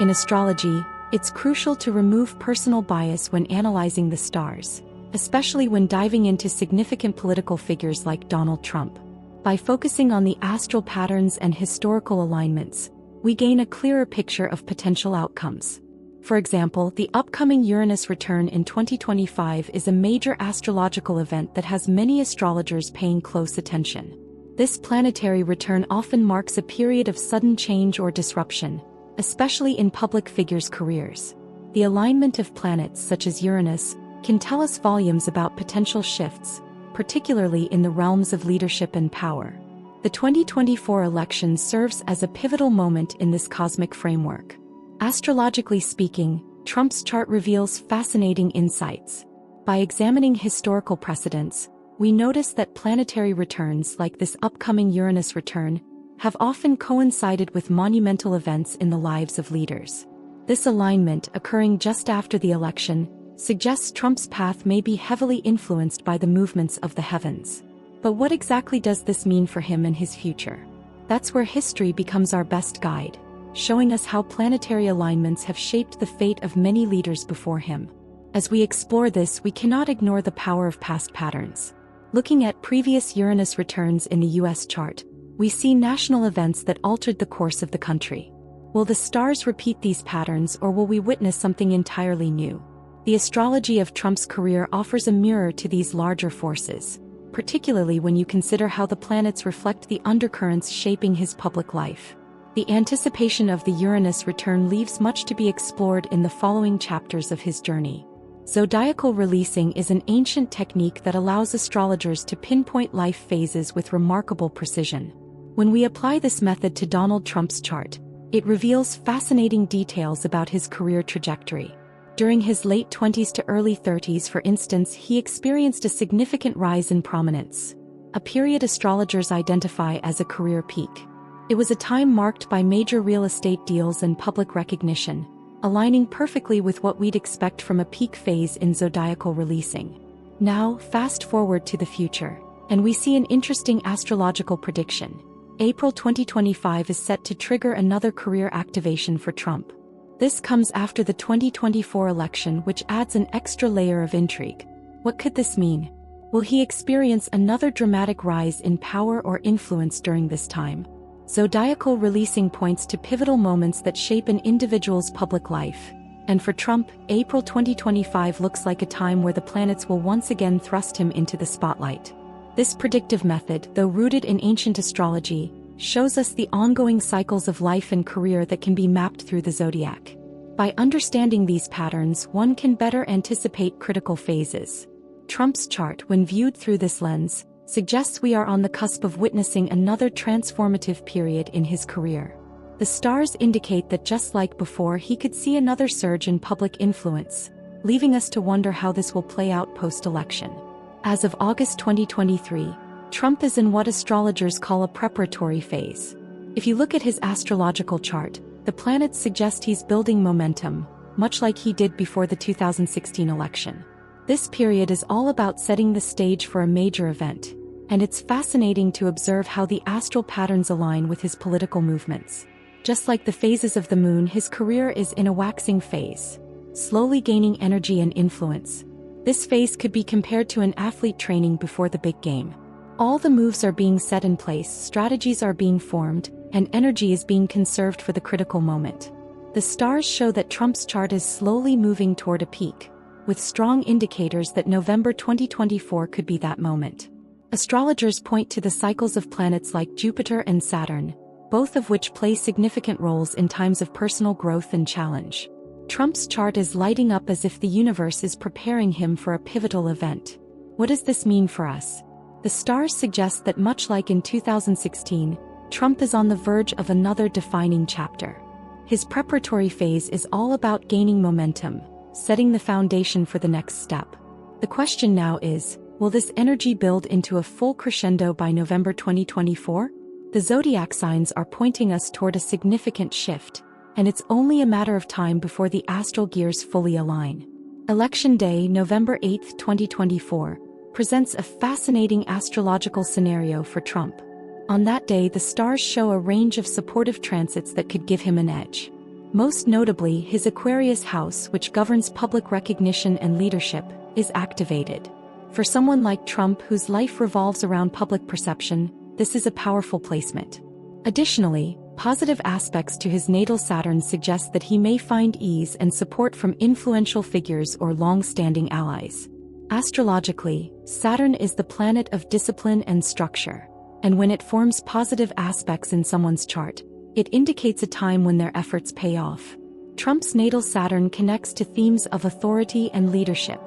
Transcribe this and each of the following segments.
In astrology, it's crucial to remove personal bias when analyzing the stars, especially when diving into significant political figures like Donald Trump. By focusing on the astral patterns and historical alignments, we gain a clearer picture of potential outcomes. For example, the upcoming Uranus return in 2025 is a major astrological event that has many astrologers paying close attention. This planetary return often marks a period of sudden change or disruption, especially in public figures' careers. The alignment of planets such as Uranus can tell us volumes about potential shifts, particularly in the realms of leadership and power. The 2024 election serves as a pivotal moment in this cosmic framework. Astrologically speaking, Trump's chart reveals fascinating insights. By examining historical precedents, we notice that planetary returns like this upcoming Uranus return have often coincided with monumental events in the lives of leaders. This alignment, occurring just after the election, suggests Trump's path may be heavily influenced by the movements of the heavens. But what exactly does this mean for him and his future? That's where history becomes our best guide, showing us how planetary alignments have shaped the fate of many leaders before him. As we explore this, we cannot ignore the power of past patterns. Looking at previous Uranus returns in the US chart, we see national events that altered the course of the country. Will the stars repeat these patterns, or will we witness something entirely new? The astrology of Trump's career offers a mirror to these larger forces, particularly when you consider how the planets reflect the undercurrents shaping his public life. The anticipation of the Uranus return leaves much to be explored in the following chapters of his journey. Zodiacal releasing is an ancient technique that allows astrologers to pinpoint life phases with remarkable precision. When we apply this method to Donald Trump's chart, it reveals fascinating details about his career trajectory. During his late 20s to early 30s, for instance, he experienced a significant rise in prominence, a period astrologers identify as a career peak. It was a time marked by major real estate deals and public recognition, aligning perfectly with what we'd expect from a peak phase in zodiacal releasing. Now, fast forward to the future, and we see an interesting astrological prediction. April 2025 is set to trigger another career activation for Trump. This comes after the 2024 election, which adds an extra layer of intrigue. What could this mean? Will he experience another dramatic rise in power or influence during this time? Zodiacal releasing points to pivotal moments that shape an individual's public life. And for Trump, April 2025 looks like a time where the planets will once again thrust him into the spotlight. This predictive method, though rooted in ancient astrology, shows us the ongoing cycles of life and career that can be mapped through the zodiac. By understanding these patterns, one can better anticipate critical phases. Trump's chart, when viewed through this lens, suggests we are on the cusp of witnessing another transformative period in his career. The stars indicate that just like before, he could see another surge in public influence, leaving us to wonder how this will play out post-election. As of August 2023, Trump is in what astrologers call a preparatory phase. If you look at his astrological chart, the planets suggest he's building momentum, much like he did before the 2016 election. This period is all about setting the stage for a major event, and it's fascinating to observe how the astral patterns align with his political movements. Just like the phases of the moon, his career is in a waxing phase, slowly gaining energy and influence. This phase could be compared to an athlete training before the big game. All the moves are being set in place, strategies are being formed, and energy is being conserved for the critical moment. The stars show that Trump's chart is slowly moving toward a peak, with strong indicators that November 2024 could be that moment. Astrologers point to the cycles of planets like Jupiter and Saturn, both of which play significant roles in times of personal growth and challenge. Trump's chart is lighting up as if the universe is preparing him for a pivotal event. What does this mean for us? The stars suggest that much like in 2016, Trump is on the verge of another defining chapter. His preparatory phase is all about gaining momentum, setting the foundation for the next step. The question now is, will this energy build into a full crescendo by November 2024? The zodiac signs are pointing us toward a significant shift, and it's only a matter of time before the astral gears fully align. Election Day, November 8, 2024, presents a fascinating astrological scenario for Trump. On that day, the stars show a range of supportive transits that could give him an edge. Most notably, his Aquarius house, which governs public recognition and leadership, is activated. For someone like Trump, whose life revolves around public perception, this is a powerful placement. Additionally, positive aspects to his natal Saturn suggest that he may find ease and support from influential figures or long-standing allies. Astrologically, Saturn is the planet of discipline and structure, and when it forms positive aspects in someone's chart, it indicates a time when their efforts pay off. Trump's natal Saturn connects to themes of authority and leadership,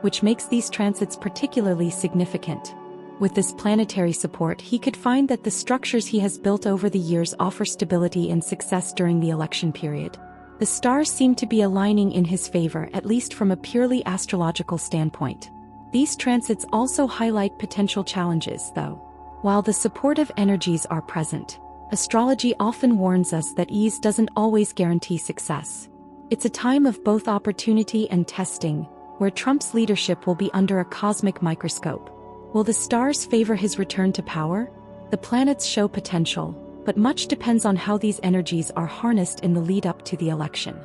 which makes these transits particularly significant. With this planetary support, he could find that the structures he has built over the years offer stability and success during the election period. The stars seem to be aligning in his favor, at least from a purely astrological standpoint. These transits also highlight potential challenges, though. While the supportive energies are present, astrology often warns us that ease doesn't always guarantee success. It's a time of both opportunity and testing, where Trump's leadership will be under a cosmic microscope. Will the stars favor his return to power? The planets show potential, but much depends on how these energies are harnessed in the lead-up to the election.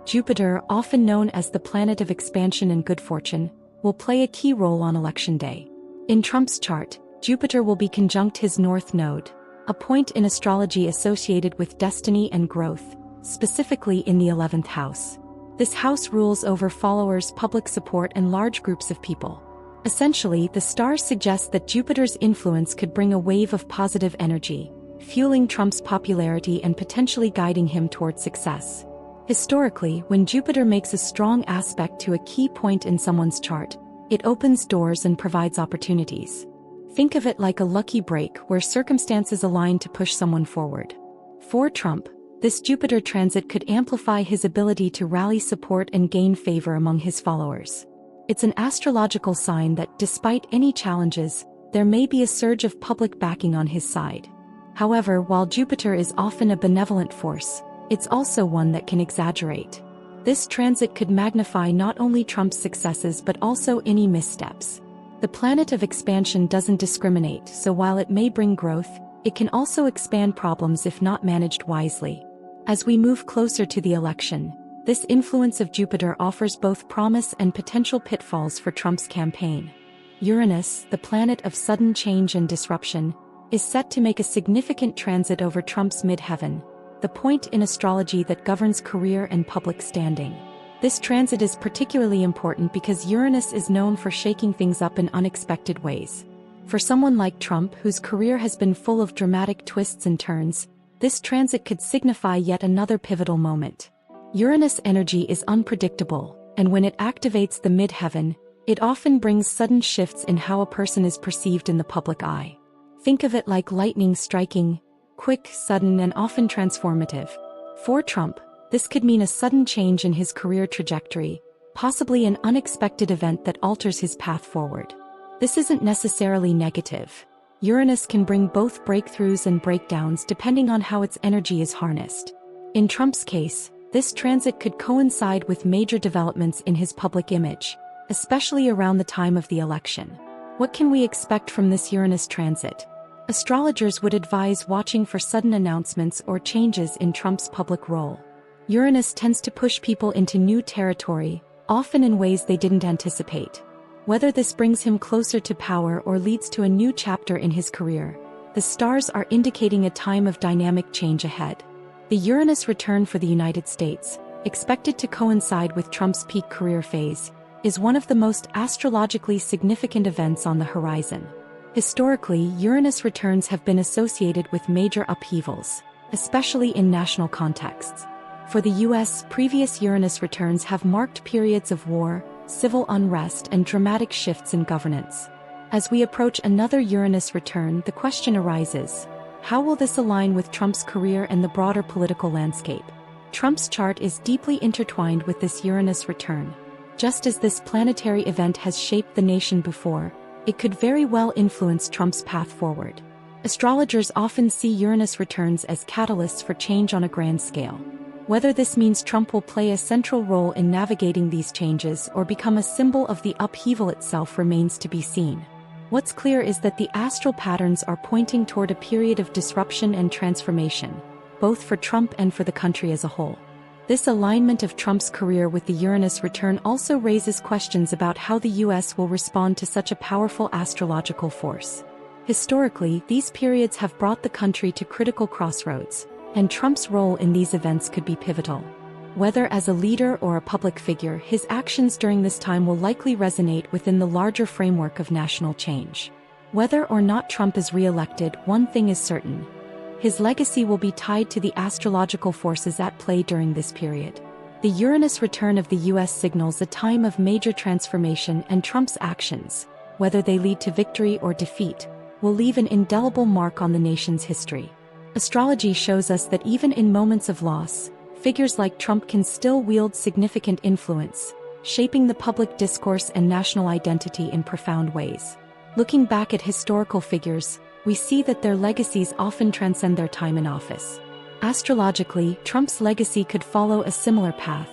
Jupiter, often known as the planet of expansion and good fortune, will play a key role on election day. In Trump's chart, Jupiter will be conjunct his North Node, a point in astrology associated with destiny and growth, specifically in the 11th house. This house rules over followers, public support, and large groups of people. Essentially, the stars suggest that Jupiter's influence could bring a wave of positive energy, fueling Trump's popularity and potentially guiding him toward success. Historically, when Jupiter makes a strong aspect to a key point in someone's chart, it opens doors and provides opportunities. Think of it like a lucky break where circumstances align to push someone forward. For Trump, this Jupiter transit could amplify his ability to rally support and gain favor among his followers. It's an astrological sign that, despite any challenges, there may be a surge of public backing on his side. However, while Jupiter is often a benevolent force, it's also one that can exaggerate. This transit could magnify not only Trump's successes but also any missteps. The planet of expansion doesn't discriminate, so while it may bring growth, it can also expand problems if not managed wisely. As we move closer to the election, this influence of Jupiter offers both promise and potential pitfalls for Trump's campaign. Uranus, the planet of sudden change and disruption, is set to make a significant transit over Trump's midheaven, the point in astrology that governs career and public standing. This transit is particularly important because Uranus is known for shaking things up in unexpected ways. For someone like Trump, whose career has been full of dramatic twists and turns, this transit could signify yet another pivotal moment. Uranus energy is unpredictable, and when it activates the midheaven, it often brings sudden shifts in how a person is perceived in the public eye. Think of it like lightning striking, quick, sudden, and often transformative. For Trump, this could mean a sudden change in his career trajectory, possibly an unexpected event that alters his path forward. This isn't necessarily negative. Uranus can bring both breakthroughs and breakdowns depending on how its energy is harnessed. In Trump's case, this transit could coincide with major developments in his public image, especially around the time of the election. What can we expect from this Uranus transit? Astrologers would advise watching for sudden announcements or changes in Trump's public role. Uranus tends to push people into new territory, often in ways they didn't anticipate. Whether this brings him closer to power or leads to a new chapter in his career, the stars are indicating a time of dynamic change ahead. The Uranus return for the United States, expected to coincide with Trump's peak career phase, is one of the most astrologically significant events on the horizon. Historically, Uranus returns have been associated with major upheavals, especially in national contexts. For the US, previous Uranus returns have marked periods of war, civil unrest, and dramatic shifts in governance. As we approach another Uranus return, the question arises: how will this align with Trump's career and the broader political landscape? Trump's chart is deeply intertwined with this Uranus return. Just as this planetary event has shaped the nation before, it could very well influence Trump's path forward. Astrologers often see Uranus returns as catalysts for change on a grand scale. Whether this means Trump will play a central role in navigating these changes or become a symbol of the upheaval itself remains to be seen. What's clear is that the astral patterns are pointing toward a period of disruption and transformation, both for Trump and for the country as a whole. This alignment of Trump's career with the Uranus return also raises questions about how the US will respond to such a powerful astrological force. Historically, these periods have brought the country to critical crossroads, and Trump's role in these events could be pivotal. Whether as a leader or a public figure, his actions during this time will likely resonate within the larger framework of national change. Whether or not Trump is re-elected, one thing is certain. His legacy will be tied to the astrological forces at play during this period. The Uranus return of the US signals a time of major transformation, and Trump's actions, whether they lead to victory or defeat, will leave an indelible mark on the nation's history. Astrology shows us that even in moments of loss, figures like Trump can still wield significant influence, shaping the public discourse and national identity in profound ways. Looking back at historical figures, we see that their legacies often transcend their time in office. Astrologically, Trump's legacy could follow a similar path,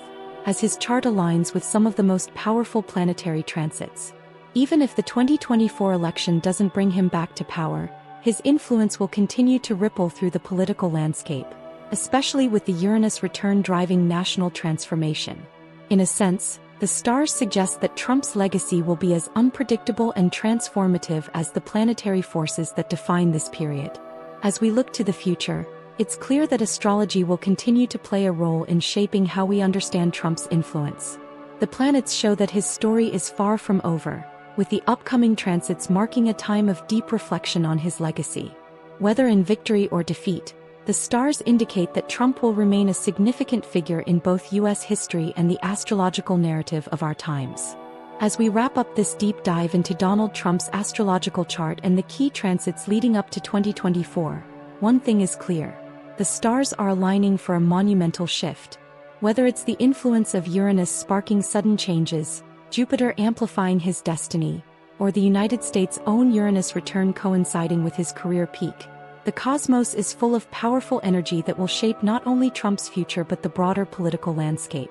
as his chart aligns with some of the most powerful planetary transits. Even if the 2024 election doesn't bring him back to power, his influence will continue to ripple through the political landscape, especially with the Uranus return driving national transformation. In a sense, the stars suggest that Trump's legacy will be as unpredictable and transformative as the planetary forces that define this period. As we look to the future, it's clear that astrology will continue to play a role in shaping how we understand Trump's influence. The planets show that his story is far from over, with the upcoming transits marking a time of deep reflection on his legacy. Whether in victory or defeat, the stars indicate that Trump will remain a significant figure in both US history and the astrological narrative of our times. As we wrap up this deep dive into Donald Trump's astrological chart and the key transits leading up to 2024, one thing is clear: the stars are aligning for a monumental shift. Whether it's the influence of Uranus sparking sudden changes, Jupiter amplifying his destiny, or the United States' own Uranus return coinciding with his career peak, the cosmos is full of powerful energy that will shape not only Trump's future but the broader political landscape.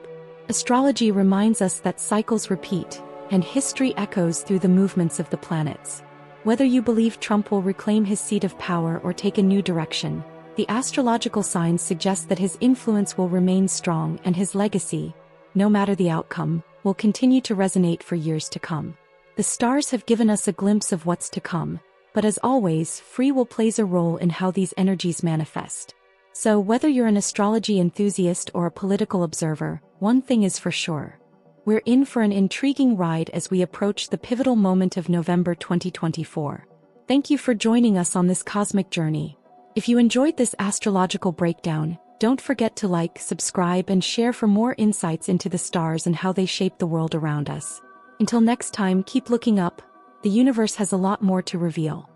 Astrology reminds us that cycles repeat, and history echoes through the movements of the planets. Whether you believe Trump will reclaim his seat of power or take a new direction, the astrological signs suggest that his influence will remain strong and his legacy, no matter the outcome, will continue to resonate for years to come. The stars have given us a glimpse of what's to come, but as always, free will plays a role in how these energies manifest. So whether you're an astrology enthusiast or a political observer, one thing is for sure: we're in for an intriguing ride as we approach the pivotal moment of November 2024. Thank you for joining us on this cosmic journey. If you enjoyed this astrological breakdown, don't forget to like, subscribe, and share for more insights into the stars and how they shape the world around us. Until next time, keep looking up. The universe has a lot more to reveal.